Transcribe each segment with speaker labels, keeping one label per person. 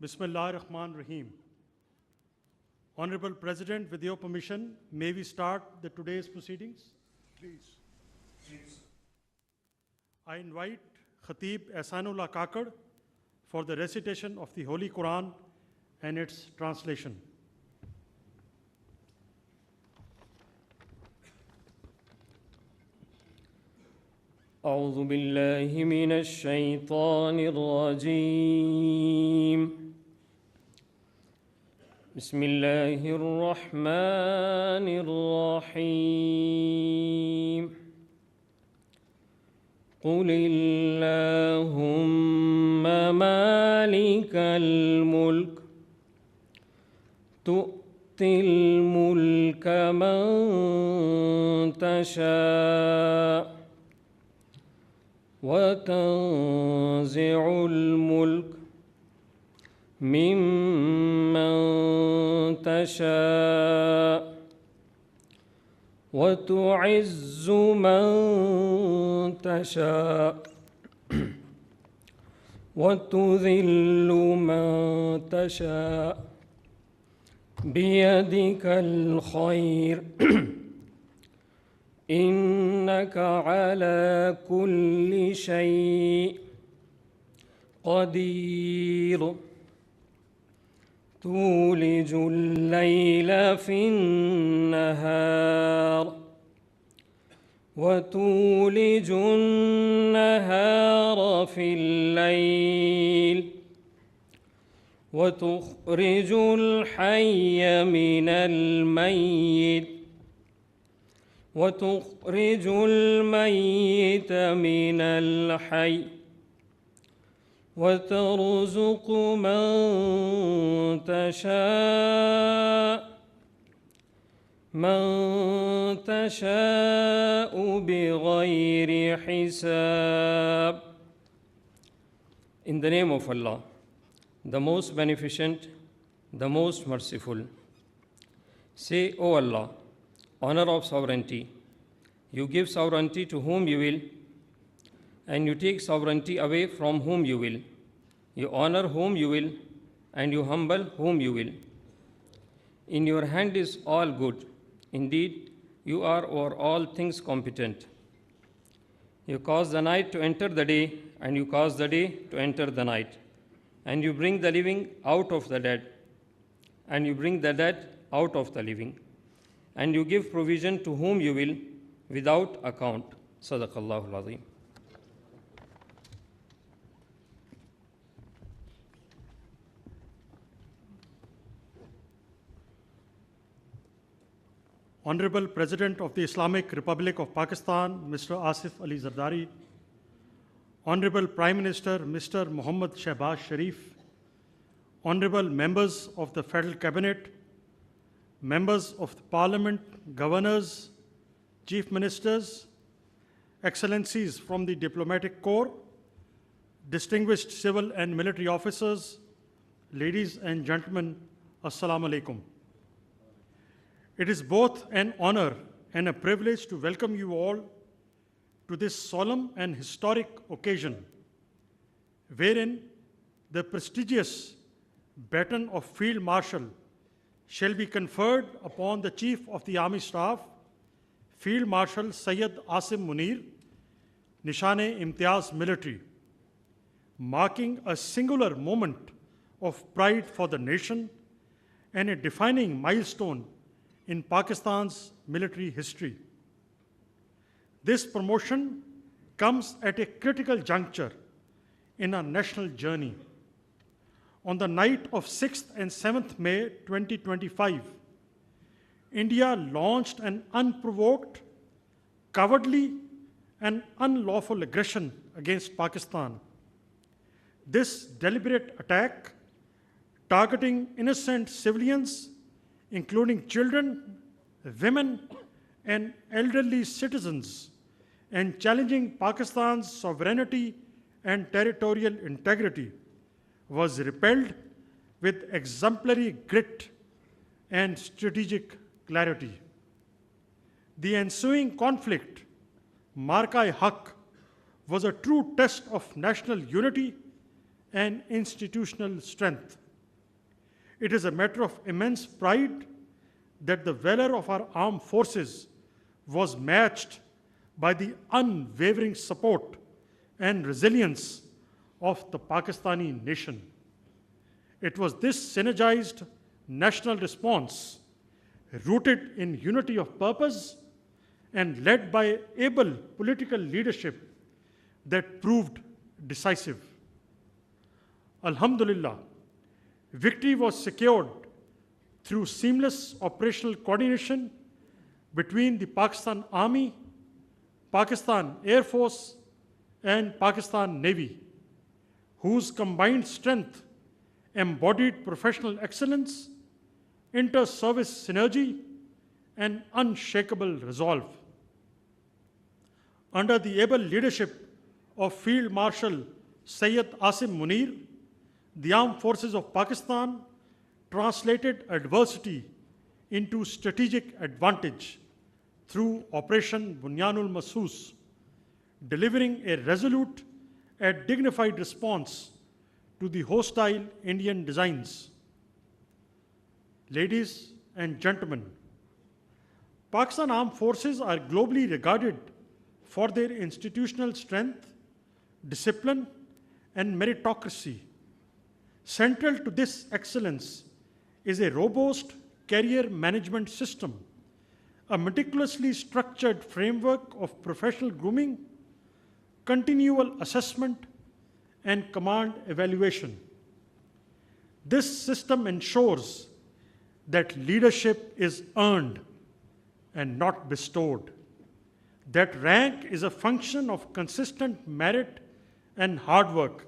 Speaker 1: Bismillah ar-Rahman ar-Rahim. Honorable President, with your permission, may we start today's proceedings? Please. I invite Khatib Ehsanullah Kakad for the recitation of the Holy Quran and its translation.
Speaker 2: أعوذ بالله من الشيطان الرجيم بسم الله الرحمن الرحيم قل اللهم مالك الملك تؤتي الملك من تشاء وتنزع الملك ممن تشاء وتعز من تشاء وتذل من تشاء بيدك الخير إنك على كل شيء قدير تولج الليل في النهار وتولج النهار في الليل وتخرج الحي من الميت وتخرج الميت من الحي وترزق من تشاء بغير حساب. In the name of Allah, the most beneficent, the most merciful. Say, O Allah, honor of sovereignty. You give sovereignty to whom you will, and you take sovereignty away from whom you will. You honor whom you will, and you humble whom you will. In your hand is all good. Indeed, you are over all things competent. You cause the night to enter the day, and you cause the day to enter the night. And you bring the living out of the dead, and you bring the dead out of the living. And you give provision to whom you will without account. Sadaqallahu al-Azim.
Speaker 1: Honorable President of the Islamic Republic of Pakistan, Mr. Asif Ali Zardari, Honorable Prime Minister, Mr. Muhammad Shehbaz Sharif, Honorable Members of the Federal Cabinet, Members of the Parliament, Governors, Chief Ministers, Excellencies from the Diplomatic Corps, distinguished civil and military officers, ladies and gentlemen, Assalamu alaikum. It is both an honor and a privilege to welcome you all to this solemn and historic occasion, wherein the prestigious baton of Field Marshal shall be conferred upon the Chief of the Army Staff, Field Marshal Syed Asim Munir, Nishan-e-Imtiaz Military, marking a singular moment of pride for the nation and a defining milestone in Pakistan's military history. This promotion comes at a critical juncture in our national journey. On the night of 6th and 7th May 2025, India launched an unprovoked, cowardly, and unlawful aggression against Pakistan. This deliberate attack, targeting innocent civilians, including children, women, and elderly citizens, and challenging Pakistan's sovereignty and territorial integrity, was repelled with exemplary grit and strategic clarity. The ensuing conflict, Marka-e-Haq, was a true test of national unity and institutional strength. it is a matter of immense pride that the valor of our armed forces was matched by the unwavering support and resilience of the Pakistani nation. It was this synergized national response, rooted in unity of purpose and led by able political leadership, that proved decisive. Alhamdulillah, victory was secured through seamless operational coordination between the Pakistan Army, Pakistan Air Force, and Pakistan Navy, whose combined strength embodied professional excellence, inter-service synergy, and unshakable resolve. Under the able leadership of Field Marshal Syed Asim Munir, the armed forces of Pakistan translated adversity into strategic advantage through Operation Bunyanul Masoos, delivering a resolute and dignified response to the hostile Indian designs. Ladies and gentlemen, Pakistan Armed Forces are globally regarded for their institutional strength, discipline, and meritocracy. Central to this excellence is a robust career management system, a meticulously structured framework of professional grooming, continual assessment, and command evaluation. This system ensures that leadership is earned and not bestowed, that rank is a function of consistent merit and hard work,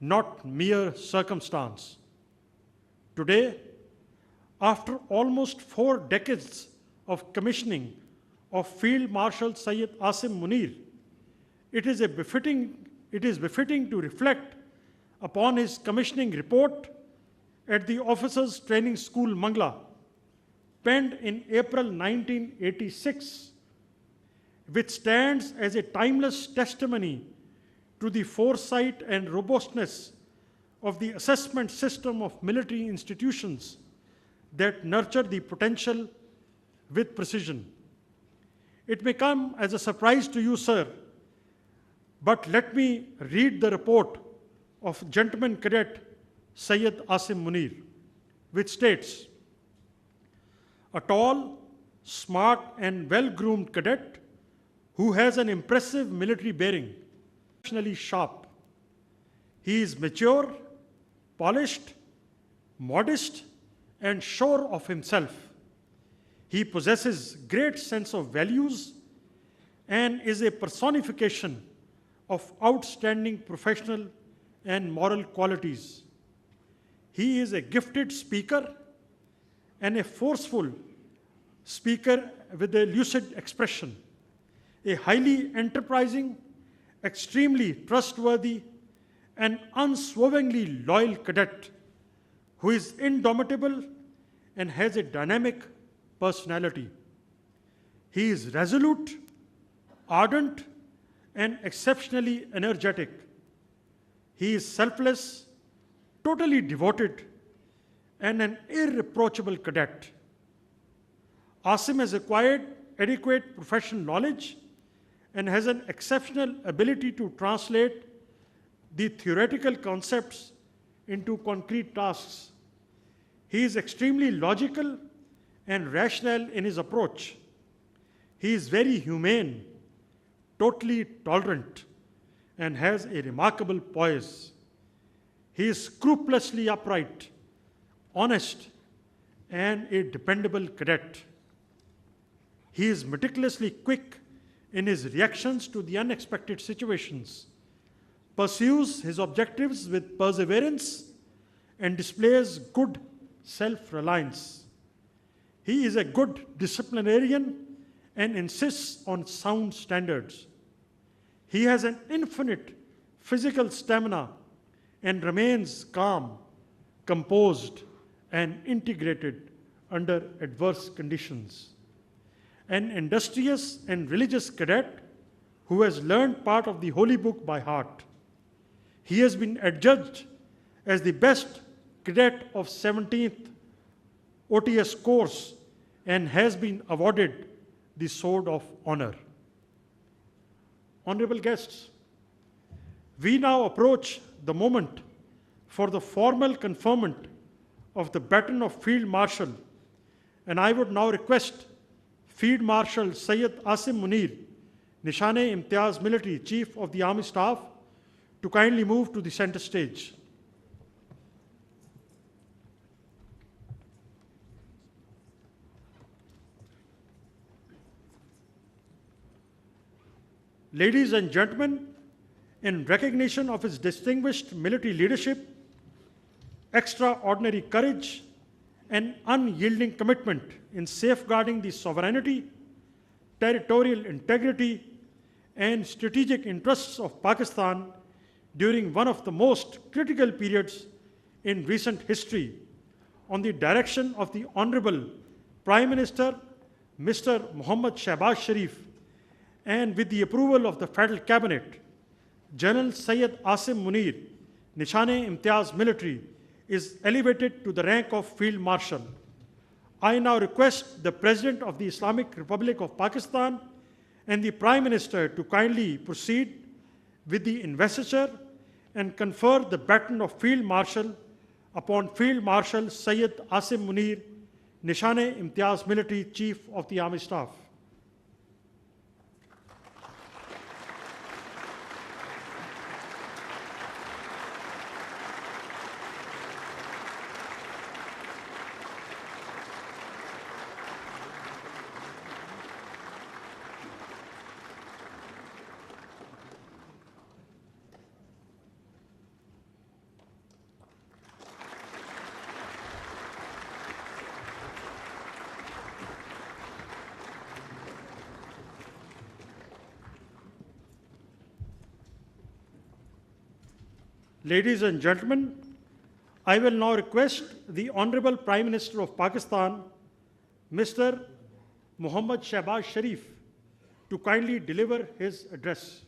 Speaker 1: not mere circumstance. Today, after almost 4 decades of commissioning of Field Marshal Syed Asim Munir, it is befitting to reflect upon his commissioning report at the Officers Training School, Mangla, penned in April 1986, which stands as a timeless testimony to the foresight and robustness of the assessment system of military institutions that nurture the potential with precision. It may come as a surprise to you, sir, but let me read the report of Gentleman Cadet Syed Asim Munir, which states, a tall, smart, and well-groomed cadet who has an impressive military bearing, exceptionally sharp. He is mature, polished, modest, and sure of himself. He possesses great sense of values and is a personification of outstanding professional and moral qualities. He is a gifted speaker and a forceful speaker with a lucid expression, a highly enterprising, extremely trustworthy, and unswervingly loyal cadet who is indomitable and has a dynamic personality. He is resolute, ardent, and exceptionally energetic. He is selfless, totally devoted, and an irreproachable cadet. Asim has acquired adequate professional knowledge and has an exceptional ability to translate the theoretical concepts into concrete tasks. He is extremely logical and rational in his approach. He is very humane, totally tolerant, and has a remarkable poise. He is scrupulously upright, honest, and a dependable cadet. He is meticulously quick in his reactions to the unexpected situations, pursues his objectives with perseverance, and displays good self-reliance. He is a good disciplinarian and insists on sound standards. He has an infinite physical stamina and remains calm, composed, and integrated under adverse conditions. An industrious and religious cadet who has learned part of the Holy Book by heart. He has been adjudged as the best cadet of 17th OTS course and has been awarded the Sword of Honor. Honorable guests, we now approach the moment for the formal conferment of the baton of Field Marshal, and I would now request Field Marshal Syed Asim Munir, Nishan-e-Imtiaz Military Chief of the Army Staff, to kindly move to the center stage. Ladies and gentlemen, in recognition of his distinguished military leadership, extraordinary courage, and unyielding commitment in safeguarding the sovereignty, territorial integrity, and strategic interests of Pakistan during one of the most critical periods in recent history, on the direction of the Honorable Prime Minister, Mr. Mohammad Shehbaz Sharif, and with the approval of the Federal Cabinet, General Syed Asim Munir, Nishan-e-Imtiaz Military, is elevated to the rank of Field Marshal. I now request the President of the Islamic Republic of Pakistan and the Prime Minister to kindly proceed with the investiture and confer the baton of Field Marshal upon Field Marshal Syed Asim Munir, Nishan-e-Imtiaz Military Chief of the Army Staff. Ladies and gentlemen, I will now request the Honorable Prime Minister of Pakistan, Mr. Mohammad Shehbaz Sharif, to kindly deliver his address.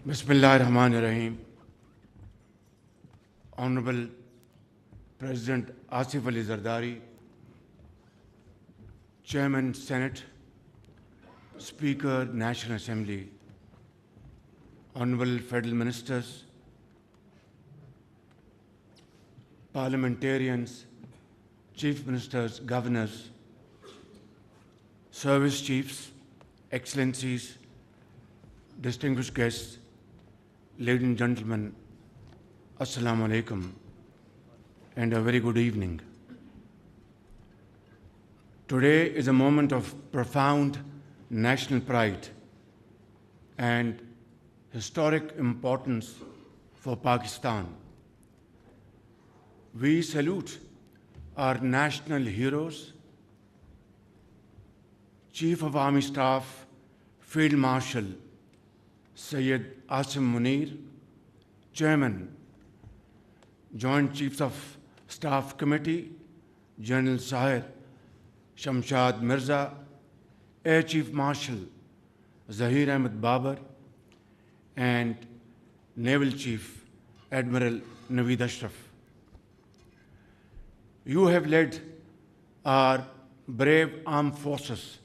Speaker 3: Bismillahirrahmanirrahim. Honorable President Asif Ali Zardari, Chairman Senate, Speaker National Assembly, Honorable Federal Ministers, Parliamentarians, Chief Ministers, Governors, Service Chiefs, Excellencies, distinguished guests, ladies and gentlemen, Assalamu alaikum, and a very good evening. Today is a moment of profound national pride and historic importance for Pakistan. We salute our national heroes, Chief of Army Staff, Field Marshal Syed Asim Munir, Chairman, Joint Chiefs of Staff Committee, General Syed Shamshad Mirza, Air Chief Marshal Zahir Ahmed Babar, and Naval Chief Admiral Naveed Ashraf. You have led our brave armed forces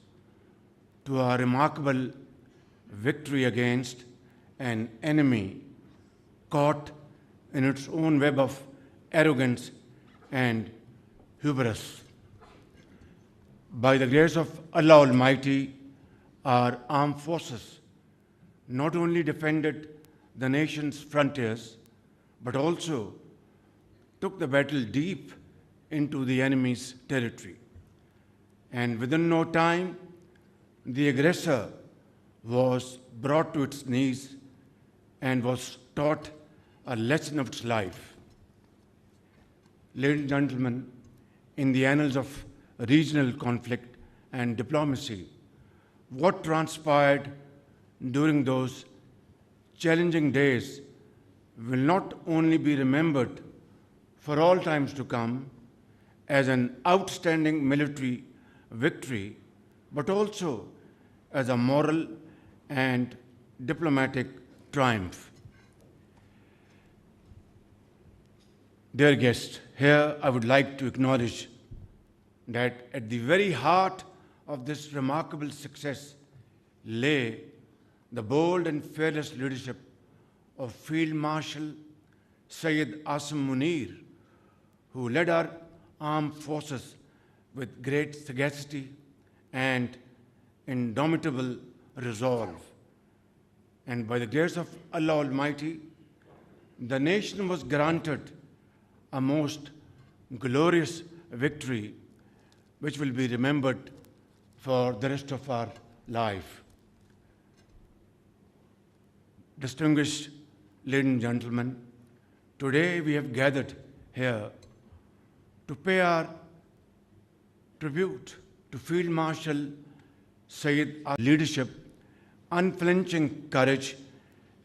Speaker 3: to a remarkable victory against an enemy caught in its own web of arrogance and hubris. By the grace of Allah Almighty, our armed forces not only defended the nation's frontiers, but also took the battle deep into the enemy's territory. And within no time, the aggressor was brought to its knees and was taught a lesson of its life. Ladies and gentlemen, in the annals of regional conflict and diplomacy, what transpired during those challenging days will not only be remembered for all times to come, as an outstanding military victory, but also as a moral and diplomatic triumph. Dear guests, here I would like to acknowledge that at the very heart of this remarkable success lay the bold and fearless leadership of Field Marshal Syed Asim Munir, who led our armed forces with great sagacity and indomitable resolve. And by the grace of Allah Almighty, the nation was granted a most glorious victory which will be remembered for the rest of our life. Distinguished ladies and gentlemen, today we have gathered here to pay our tribute to Field Marshal Syed's leadership, unflinching courage,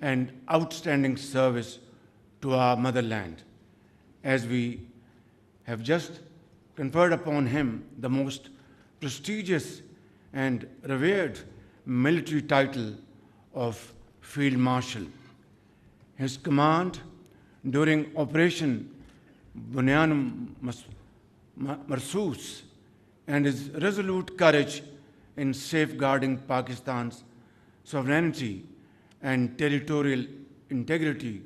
Speaker 3: and outstanding service to our motherland, as we have just conferred upon him the most prestigious and revered military title of Field Marshal. His command during Operation Bunyan Marsus and his resolute courage in safeguarding Pakistan's sovereignty and territorial integrity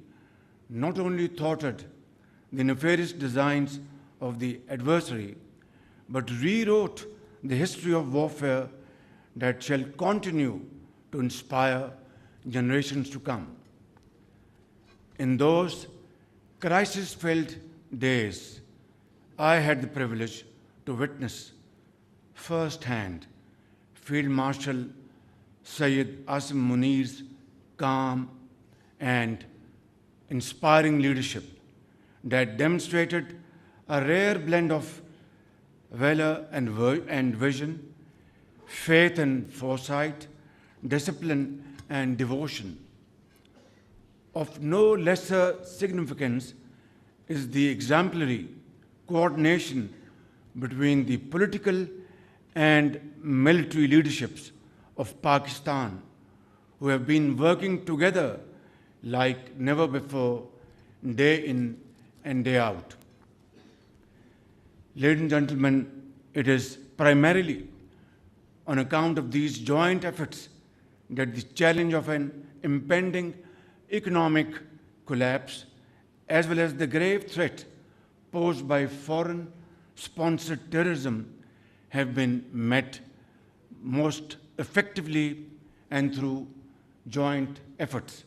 Speaker 3: not only thwarted the nefarious designs of the adversary, but rewrote the history of warfare that shall continue to inspire generations to come. In those crisis-filled days, I had the privilege to witness firsthand Field Marshal Syed Asim Munir's calm and inspiring leadership that demonstrated a rare blend of valor and vision, faith and foresight, discipline and devotion. Of no lesser significance is the exemplary coordination between the political and military leaderships of Pakistan, who have been working together like never before, day in and day out. Ladies and gentlemen, it is primarily on account of these joint efforts that the challenge of an impending economic collapse, as well as the grave threat posed by foreign-sponsored terrorism, have been met most effectively and through joint efforts,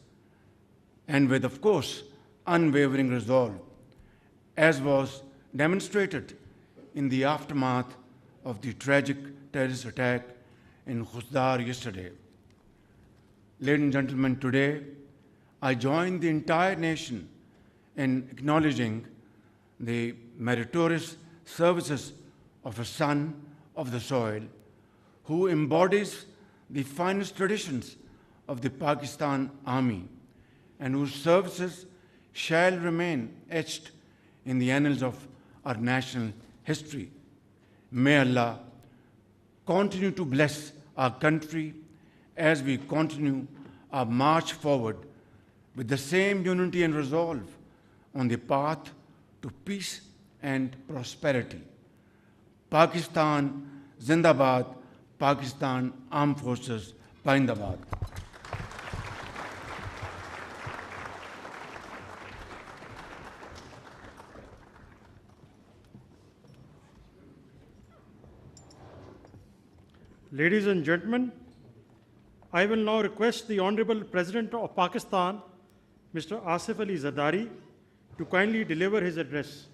Speaker 3: and with, of course, unwavering resolve, as was demonstrated in the aftermath of the tragic terrorist attack in Khusdar yesterday. Ladies and gentlemen, today I join the entire nation in acknowledging the meritorious services of a son of the soil who embodies the finest traditions of the Pakistan Army and whose services shall remain etched in the annals of our national history. May Allah continue to bless our country as we continue our march forward with the same unity and resolve on the path to peace and prosperity. Pakistan Zindabad, Pakistan Armed Forces Paindabad.
Speaker 1: Ladies and gentlemen, I will now request the Honorable President of Pakistan, Mr. Asif Ali Zardari, to kindly deliver his address.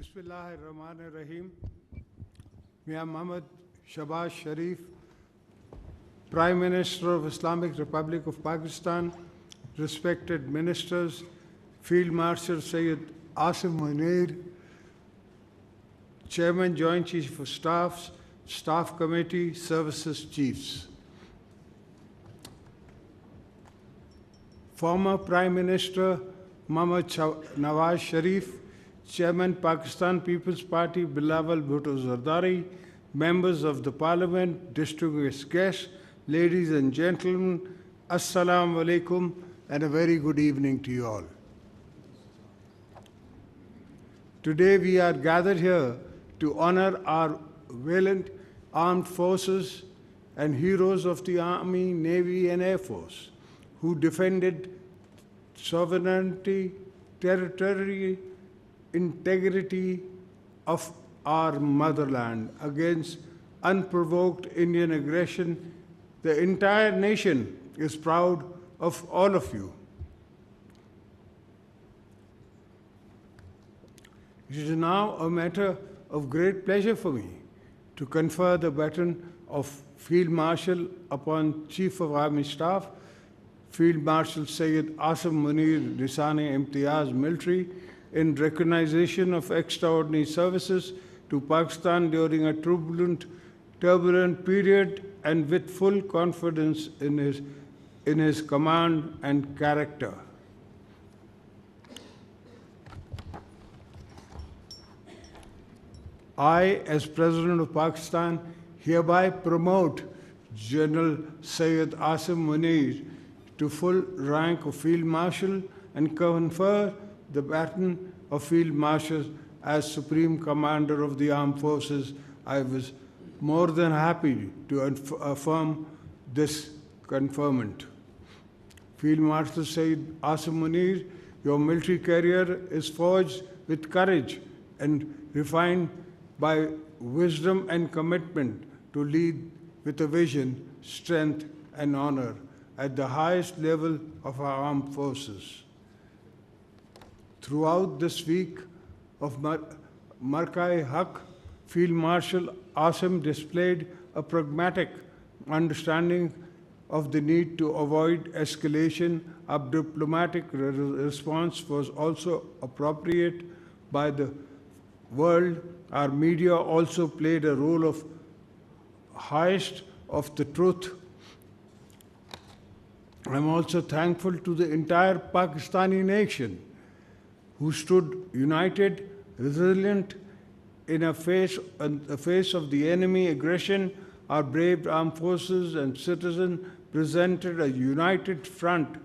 Speaker 4: Bismillahirrahmanirrahim. Mia Muhammad Shahbaz Sharif, Prime Minister of Islamic Republic of Pakistan, respected ministers, Field Marshal Syed Asim Munir, Chairman Joint Chief of Staffs, Staff Committee, Services Chiefs. Former Prime Minister Muhammad Nawaz Sharif, Chairman Pakistan People's Party Bilawal Bhutto Zardari, members of the Parliament, distinguished guests, ladies and gentlemen, Assalamu alaikum and a very good evening to you all. Today we are gathered here to honor our valiant armed forces and heroes of the Army, Navy and Air Force who defended sovereignty, territory, integrity of our motherland against unprovoked Indian aggression. The entire nation is proud of all of you. It is now a matter of great pleasure for me to confer the baton of Field Marshal upon Chief of Army Staff, Field Marshal Syed Asim Munir Nisane-e-Imtiyaz Military, in recognition of extraordinary services to Pakistan during a turbulent period and with full confidence in his command and character. I, as President of Pakistan, hereby promote General Syed Asim Munir to full rank of Field Marshal and confer the baton of Field Marshal as Supreme Commander of the Armed Forces. I was more than happy to affirm this conferment. Field Marshal Syed Asim Munir, your military career is forged with courage and refined by wisdom and commitment to lead with a vision, strength, and honor at the highest level of our armed forces. Throughout this week of Markai Haq, Field Marshal Asim displayed a pragmatic understanding of the need to avoid escalation. A diplomatic response was also appropriate by the world. Our media also played a role of highest of the truth. I'm also thankful to the entire Pakistani nation who stood united, resilient in the face of the enemy aggression. Our brave armed forces and citizens presented a united front,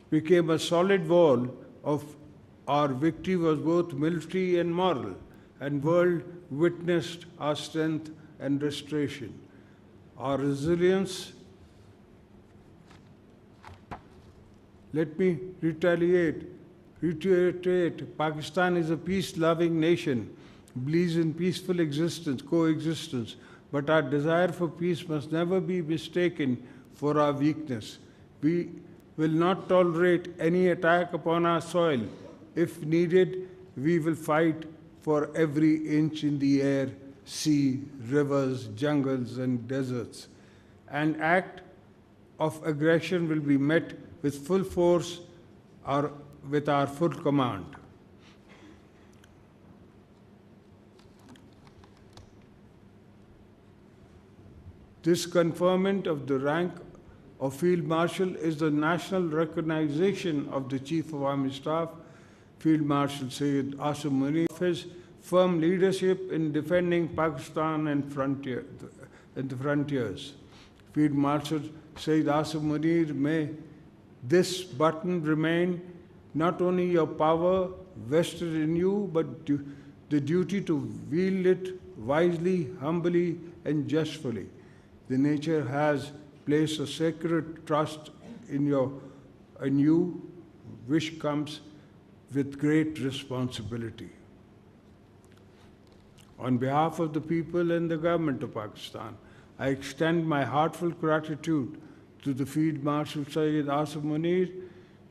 Speaker 4: became a solid wall of our victory was both military and moral, and world witnessed our strength and restoration. Our resilience. Let me reiterate, Pakistan is a peace-loving nation, believes in peaceful coexistence, but our desire for peace must never be mistaken for our weakness. We will not tolerate any attack upon our soil. If needed, we will fight for every inch in the air, sea, rivers, jungles, and deserts. An act of aggression will be met with full force or with our full command. This conferment of the rank of Field Marshal is the national recognition of the Chief of Army Staff, Field Marshal Syed Asim Munir, for his firm leadership in defending Pakistan and the frontiers. Field Marshal Syed Asim Munir, may this button remain not only your power vested in you, but the duty to wield it wisely, humbly, and justly. The nature has placed a sacred trust in you, which comes with great responsibility. On behalf of the people and the government of Pakistan, I extend my heartfelt gratitude to the Field Marshal Syed Asim Munir.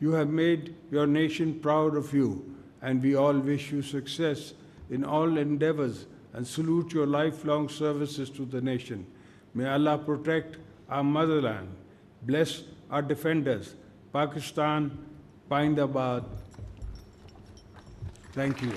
Speaker 4: You have made your nation proud of you, and we all wish you success in all endeavors and salute your lifelong services to the nation. May Allah protect our motherland, bless our defenders, Pakistan, Pindabad. Thank you.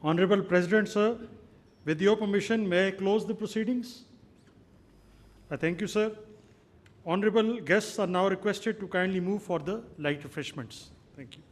Speaker 1: Honorable President, sir, with your permission, may I close the proceedings? I thank you, sir. Honorable guests are now requested to kindly move for the light refreshments. Thank you.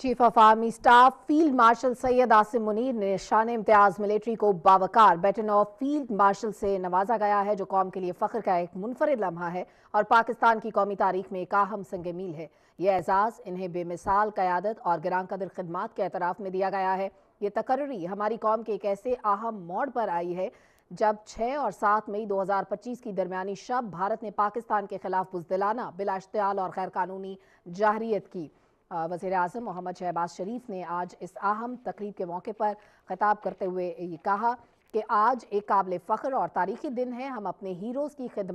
Speaker 5: Chief of army staff field marshal Syed Asim Munir ने शान Imtiaz military को बावकार baton of field marshal से नवाजा गया है, जो कौम के लिए फ़ख्र का एक मुनफरिद लम्हा है और पाकिस्तान की कौमी तारीख में एक अहम संग मील है। यह एजाज़ इन्हें बेमिसाल क़यादत और गिरां कदर खिदमात के एतराफ़ में दिया गया है। ये तकर्री हमारी कौम के एक ऐसे अहम मोड़ पर आई है जब 6 और 7 मई 2025 की दरमियानी शब भारत ने पाकिस्तान के खिलाफ बुज़दिलाना, बिलाश्तियाल और गैर कानूनी जाहरियत की। वज़ीर आज़म मोहम्मद शहबाज शरीफ ने आज इस अहम तकरीब के मौके पर खिताब करते हुए ये कहा कि आज एक काबिल फ़ख्र और तारीख़ी दिन है। हम अपने हीरोज़ की खिदमत